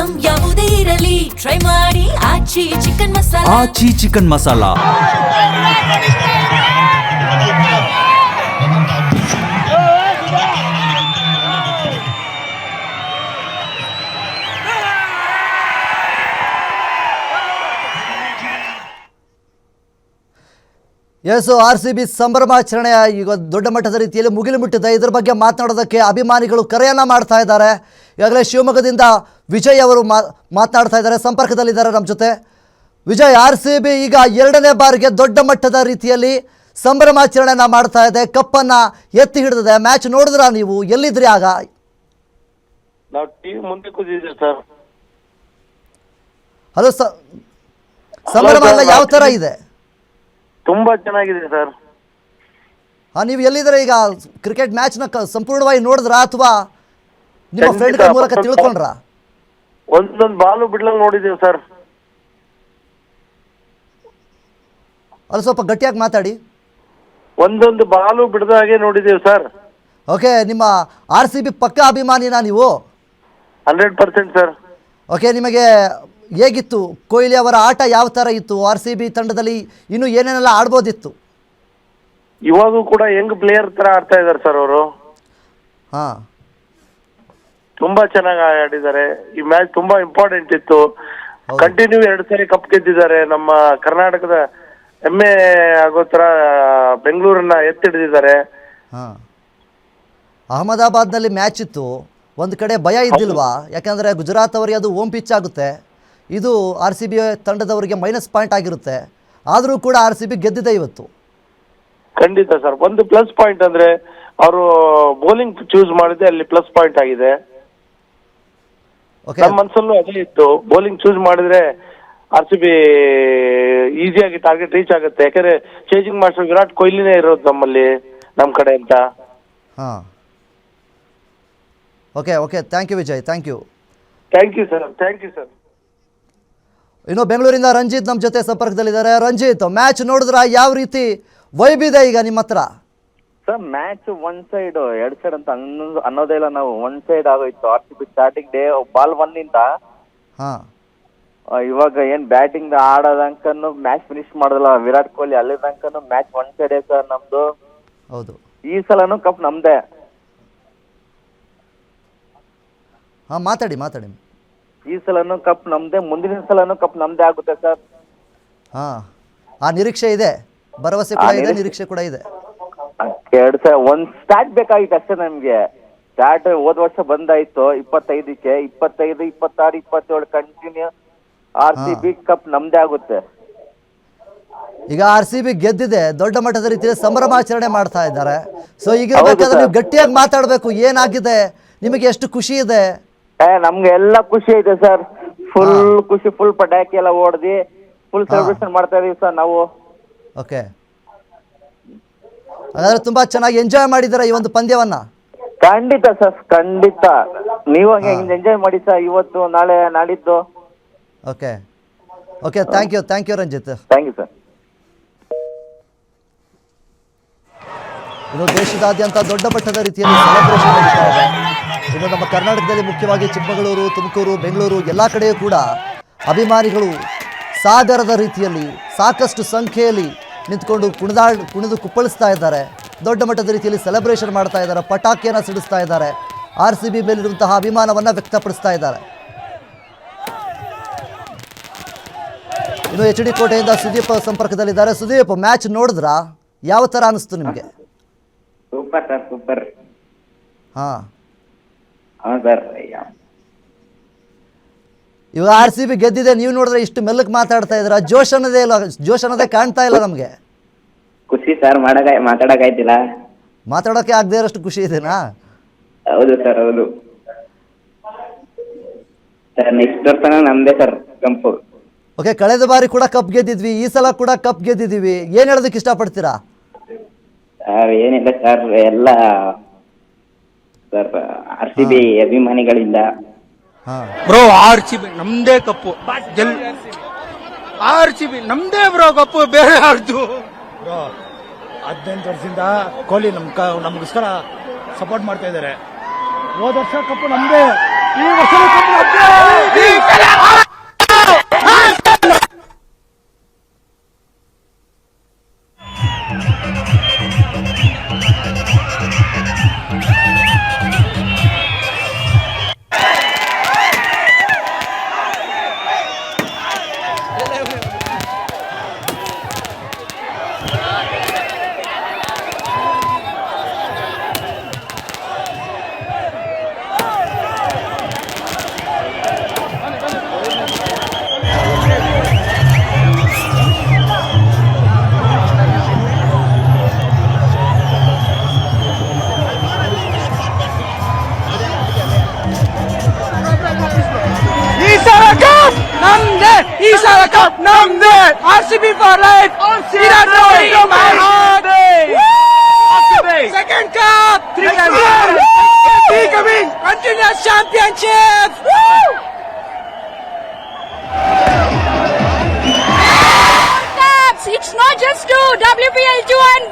Item ಯಾವುದೇ ಇರಲಿ try ಮಾಡಿ ಆಚಿ ಚಿಕನ್ ಮಸಾಲಾ. ಆಚಿ ಚಿಕನ್ ಮಸಾಲಾ. ಎಸ್ RCB ಸಂಭ್ರಮಾಚರಣೆಯ ಈಗ ದೊಡ್ಡ ಮಟ್ಟದ ರೀತಿಯಲ್ಲಿ ಮುಗಿಲು ಮುಟ್ಟಿದೆ. ಇದರ ಬಗ್ಗೆ ಮಾತನಾಡೋದಕ್ಕೆ ಅಭಿಮಾನಿಗಳು ಕರೆಯನ್ನು ಮಾಡ್ತಾ ಇದ್ದಾರೆ. ಈಗಾಗಲೇ ಶಿವಮೊಗ್ಗದಿಂದ ವಿಜಯ್ ಅವರು ಮಾತನಾಡ್ತಾ ಇದ್ದಾರೆ, ಸಂಪರ್ಕದಲ್ಲಿದ್ದಾರೆ ನಮ್ಮ ಜೊತೆ. ವಿಜಯ್, RCB ಈಗ ಎರಡನೇ ಬಾರಿಗೆ ದೊಡ್ಡ ಮಟ್ಟದ ರೀತಿಯಲ್ಲಿ ಸಂಭ್ರಮಾಚರಣೆಯನ್ನು ಮಾಡ್ತಾ ಇದೆ, ಕಪ್ಪನ್ನು ಎತ್ತಿ ಹಿಡಿದಿದೆ. ಮ್ಯಾಚ್ ನೋಡಿದ್ರಾ ನೀವು? ಎಲ್ಲಿದ್ರಿ ಆಗ? ನಾವು ಟಿವಿ ಮುಂದೆ ಕೂತಿದ್ದೀವಿ ಸರ್. ಹಲೋ, ಸಂಭ್ರಮ ಎಲ್ಲ ಯಾವ ಥರ ಇದೆ? ತುಂಬಾ ಚೆನ್ನಾಗಿದೆ ಸರ್. ನೀವು ಎಲ್ಲಿದ್ರೆ ಈಗ? ಕ್ರಿಕೆಟ್ ಮ್ಯಾಚ್ನ ಸಂಪೂರ್ಣವಾಗಿ ನೋಡಿದ್ರಾ ಅಥವಾ ನಿಮ್ಮ ಫ್ರೆಂಡ್ಗಳ ಮೂಲಕ ತಿಳ್ಕೊಂಡ್ರಾ? ಒಂದೊಂದು ಬಾಲು ಬಿಡ್ಲಂಗ್ ನೋಡಿದ್ದೀವಿ ಸರ್. ಅಲ್ಲಿ ಸ್ವಲ್ಪ ಗಟ್ಟಿಯಾಗಿ ಮಾತಾಡಿ. ಒಂದೊಂದು ಬಾಲು ಬಿಡದ ಹಾಗೆ ನೋಡಿದ್ದೀವಿ ಸರ್. ಓಕೆ, ನಿಮ್ಮ RCB ಪಕ್ಕ ಅಭಿಮಾನಿನಾ ನೀವು? 100% ಸರ್. ಓಕೆ, ನಿಮಗೆ ಹೇಗಿತ್ತು ಕೊಹ್ಲಿ ಅವರ ಆಟ? ಯಾವ ಥರ ಇತ್ತು? RCB ತಂಡದಲ್ಲಿ ಇನ್ನೂ ಏನೇನೆಲ್ಲ ಆಡ್ಬೋದಿತ್ತು? ಇವಾಗೂ ಕೂಡ ಯಂಗ್ ಪ್ಲೇಯರ್ ತರ ಆಡ್ತಾ ಇದಾರೆ ಸರ್ ಅವರು. ಹಾಂ, ತುಂಬಾ ಚೆನ್ನಾಗಿ ಆಡಿದ್ದಾರೆ. ಈ ಮ್ಯಾಚ್ ತುಂಬಾ ಇಂಪಾರ್ಟೆಂಟ್ ಇತ್ತು. ಕಂಟಿನ್ಯೂ 2 ಸರಿ ಕಪ್ ಗೆದ್ದಿದ್ದಾರೆ. ನಮ್ಮ ಕರ್ನಾಟಕದ ಹೆಮ್ಮೆ ಆಗೋ ತರ ಬೆಂಗಳೂರನ್ನ ಎತ್ತಿಡಿದಿದ್ದಾರೆ. ಹಾಂ, ಅಹಮದಾಬಾದ್ನಲ್ಲಿ ಮ್ಯಾಚ್ ಇತ್ತು. ಒಂದು ಕಡೆ ಭಯ ಇದ್ದಿಲ್ವಾ? ಯಾಕಂದರೆ ಗುಜರಾತ್ ಅವರಿಗೆ ಅದು ಹೋಮ್ ಪಿಚ್ ಆಗುತ್ತೆ, ಇದು RCB ತಂಡದವರಿಗೆ ಮೈನಸ್ ಪಾಯಿಂಟ್ ಆಗಿರುತ್ತೆ. ಆದರೂ ಕೂಡ RCB ಗೆದ್ದಿದೆ ಇವತ್ತು. ಖಂಡಿತ ಸರ್. ಒಂದು ಪ್ಲಸ್ ಪಾಯಿಂಟ್ ಅಂದ್ರೆ ಅವರು ಬೌಲಿಂಗ್ ಚೂಸ್ ಮಾಡಿದ್ರೆ ಅಲ್ಲಿ ಪ್ಲಸ್ ಪಾಯಿಂಟ್ ಆಗಿದೆ. ನಮ್ಮ ಮನಸ್ಸಲ್ಲೂ ಅದೇ ಇತ್ತು, ಬೌಲಿಂಗ್ ಚೂಸ್ ಮಾಡಿದ್ರೆ RCB ಈಸಿಯಾಗಿ ಟಾರ್ಗೆಟ್ ರೀಚ್ ಆಗುತ್ತೆ. ಯಾಕಂದ್ರೆ ಚೇಜಿಂಗ್ ಮಾಸ್ಟರ್ ವಿರಾಟ್ ಕೊಹ್ಲಿನೇ ಇರೋದು ನಮ್ಮಲ್ಲಿ, ನಮ್ಮ ಕಡೆ ಅಂತ. ಹಾಂ, okay okay, thank you Vijay, thank you. Thank you sir, thank you sir. ಇನ್ನು ಬೆಂಗಳೂರಿಂದ ರಂಜಿತ್ ನಮ್ಮ ಜೊತೆ ಸಂಪರ್ಕದಲ್ಲಿದ್ದಾರೆ. ರಂಜಿತ್, ಮ್ಯಾಚ್ ನೋಡಿದ್ರ? ಯಾವ ರೀತಿ ವೈಬ್ ಇದೆ ಈಗ ನಿಮ್ಮ ಹತ್ರ? Sir, match one side, 2 side ಅಂತ ಅನ್ನೋದೇ ಇಲ್ಲ. ನಾವು ಒನ್ ಸೈಡ್ ಆಗೋಯ್ತು. RCB ಸ್ಟಾರ್ಟಿಂಗ್ ಡೇ ಬಾಲ್ 1 ಇಂದ ಇವಾಗ ಏನ್ ಬ್ಯಾಟಿಂಗ್ ಆಡೋದಂಕನು ಮ್ಯಾಚ್ ಫಿನಿಶ್ ಮಾಡೋದಲ್ಲ ವಿರಾಟ್ ಕೊಹ್ಲಿ, ಅಲ್ಲಿ ತನಕನು ಮ್ಯಾಚ್ ಒನ್ ಸೈಡ್ ಸರ್ ನಮ್ದು. ಹೌದು, ಈ ಸಲನು ಕಪ್ ನಮ್ದೇ. ಹಾಂ, ಮಾತಾಡಿ ಮಾತಾಡಿ. ಈ ಸಲನು ಕಪ್ ನಮ್ದೇ, ಮುಂದಿನ ಸಲನು ಕಪ್ ನಮ್ದೇ ಆಗುತ್ತೆ ಸರ್. ಹಾಂ, ಆ ನಿರೀಕ್ಷೆ ಇದೆ, ಭರವಸೆ ಕೂಡ ಇದೆ, ನಿರೀಕ್ಷೆ ಕೂಡ ಇದೆ. 2 ಸಲ ಒಂದ್ ಸ್ಟಾರ್ಟ್ ಬೇಕಾಗಿತ್ತು ಅಷ್ಟೇ ನಮ್ಗೆ. ಸ್ಟಾರ್ಟ್ ಹೋದ ವರ್ಷ ಬಂದಾಯ್ತು 25ಕ್ಕೆ, 25, 26, 27 ಕಂಟಿನ್ಯೂ RCB ಕಪ್ ನಮ್ದೇ ಆಗುತ್ತೆ. ಈಗ RCB ಗೆದ್ದಿದೆ, ದೊಡ್ಡ ಮಟ್ಟದ ರೀತಿಯಲ್ಲಿ ಸಂಭ್ರಮಾಚರಣೆ ಮಾಡ್ತಾ ಇದ್ದಾರೆ. ಸೊ ಈಗ ನೀವು ಗಟ್ಟಿಯಾಗಿ ಮಾತಾಡಬೇಕು. ಏನಾಗಿದೆ ನಿಮಗೆ? ಎಷ್ಟು ಖುಷಿ ಇದೆ? ನಮ್ಗೆ ಎಲ್ಲ ಖುಷಿ ಇದೆ ಸರ್. ಫುಲ್ ಖುಷಿ, ಫುಲ್ ಪಟಾಕಿ ಎಲ್ಲ ಹೊಡೆದಿ ಫುಲ್ ಸೆಲೆಬ್ರೇಷನ್ ಮಾಡ್ತಾ ಇದೀವಿ ಸರ್ ನಾವು. ಓಕೆ, ಹಾಗಾದ್ರೆ ತುಂಬಾ ಚೆನ್ನಾಗಿ ಎಂಜಾಯ್ ಮಾಡಿದ್ದೀರಾ ಈ ಒಂದು ಪಂದ್ಯವನ್ನ? ಖಂಡಿತ ಸರ್, ಖಂಡಿತ. ನೀವು ಎಂಜಾಯ್ ಮಾಡಿ ಸರ್ ಇವತ್ತು, ನಾಳೆ, ನಾಡಿದ್ದು. Okay okay, thank you Ranjith. Thank you sir. ಇನ್ನು ದೇಶದಾದ್ಯಂತ ದೊಡ್ಡ ಮಟ್ಟದ ರೀತಿಯಲ್ಲಿ ಸೆಲೆಬ್ರೇಷನ್ ನಡೀತಾ ಇದೆ. ಇನ್ನು ನಮ್ಮ ಕರ್ನಾಟಕದಲ್ಲಿ ಮುಖ್ಯವಾಗಿ ಚಿಕ್ಕಮಗಳೂರು, ತುಮಕೂರು, ಬೆಂಗಳೂರು ಎಲ್ಲ ಕಡೆಯೂ ಕೂಡ ಅಭಿಮಾನಿಗಳು ಸಾಗರದ ರೀತಿಯಲ್ಲಿ ಸಾಕಷ್ಟು ಸಂಖ್ಯೆಯಲ್ಲಿ ನಿಂತ್ಕೊಂಡು ಕುಣಿದು ಕುಪ್ಪಳಿಸ್ತಾ ಇದ್ದಾರೆ. ದೊಡ್ಡ ಮಟ್ಟದ ರೀತಿಯಲ್ಲಿ ಸೆಲೆಬ್ರೇಷನ್ ಮಾಡ್ತಾ ಇದ್ದಾರೆ, ಪಟಾಕಿಯನ್ನು ಸಿಡಿಸ್ತಾ ಇದ್ದಾರೆ, RCB ಮೇಲಿರುವಂತಹ ಅಭಿಮಾನವನ್ನು ವ್ಯಕ್ತಪಡಿಸ್ತಾ ಇದ್ದಾರೆ. ಇನ್ನು HD ಕೋಟೆಯಿಂದ ಸುದೀಪ್ ಸಂಪರ್ಕದಲ್ಲಿದ್ದಾರೆ. ಸುದೀಪ್, ಮ್ಯಾಚ್ ನೋಡಿದ್ರಾ? ಯಾವ ಥರ ಅನಿಸ್ತು ನಿಮಗೆ? Super sir, super. ಹಾಂ, ಸರ್. ಇವಾಗ RCB ಗೆದ್ದಿದೆ, ನೀವು ನೋಡಿದ್ರೆ ಇಷ್ಟು ಮೆಲ್ಲಕ್ಕೆ ಮಾತಾಡ್ತಾ ಇದ್ದೀರಾ. ಜೋಶ್ ಅನ್ನೋದೇ ಕಾಣ್ತಾ ಇಲ್ಲ ನಮಗೆ. ಖುಷಿ ಸರ್, ಮಾತಾಡಕ್ಕಾಯ್ತಿಲ್ಲ. ಮಾತಾಡೋಕೆ ಆಗದೆ ಇರೋಷ್ಟು ಖುಷಿ ಇದೆನಾ? ಹೌದು ಸರ್, ಹೌದು ಸರ್. ನೆಕ್ಸ್ಟ್ ವರ್ಷ ನಮ್ದೇ ಸರ್ ಕಂಪು. ಓಕೆ, ಕಳೆದ ಬಾರಿ ಕೂಡ ಕಪ್ ಗೆದ್ದಿದ್ವಿ, ಈ ಸಲ ಕೂಡ ಕಪ್ ಗೆದ್ದಿದ್ದೀವಿ. ಏನು ಹೇಳೋದಕ್ಕೆ ಇಷ್ಟಪಡ್ತೀರಾ? ಏನಿಲ್ಲ ಸರ್, ಎಲ್ಲ ಸರ್ RCB ಅಭಿಮಾನಿಗಳಿಂದ. ಬ್ರೋ, RCB ನಮ್ದೇ ಕಪ್ಪು, RCB ನಮ್ದೇ ಬ್ರೋ ಕಪ್ಪು, ಬೇರೆ ಯಾರ್ದು ಬ್ರೋ. 18 ವರ್ಷದಿಂದ ಕೊಹ್ಲಿ ನಮಗೋಸ್ಕರ ಸಪೋರ್ಟ್ ಮಾಡ್ತಾ ಇದ್ದಾರೆ. ಹೋದ ವರ್ಷ ಕಪ್ಪು ನಮ್ದೇ, ಈ ವರ್ಷ ಕಪ್ಪು ನಮ್ದೇ. ಈ ಸಲ ಕಪ್ ನಮ್ದೇ. RCB for life. Virat Kohli my heart. Second cup. Three coming. Continuous championship. It's not just 2, WPL 2 and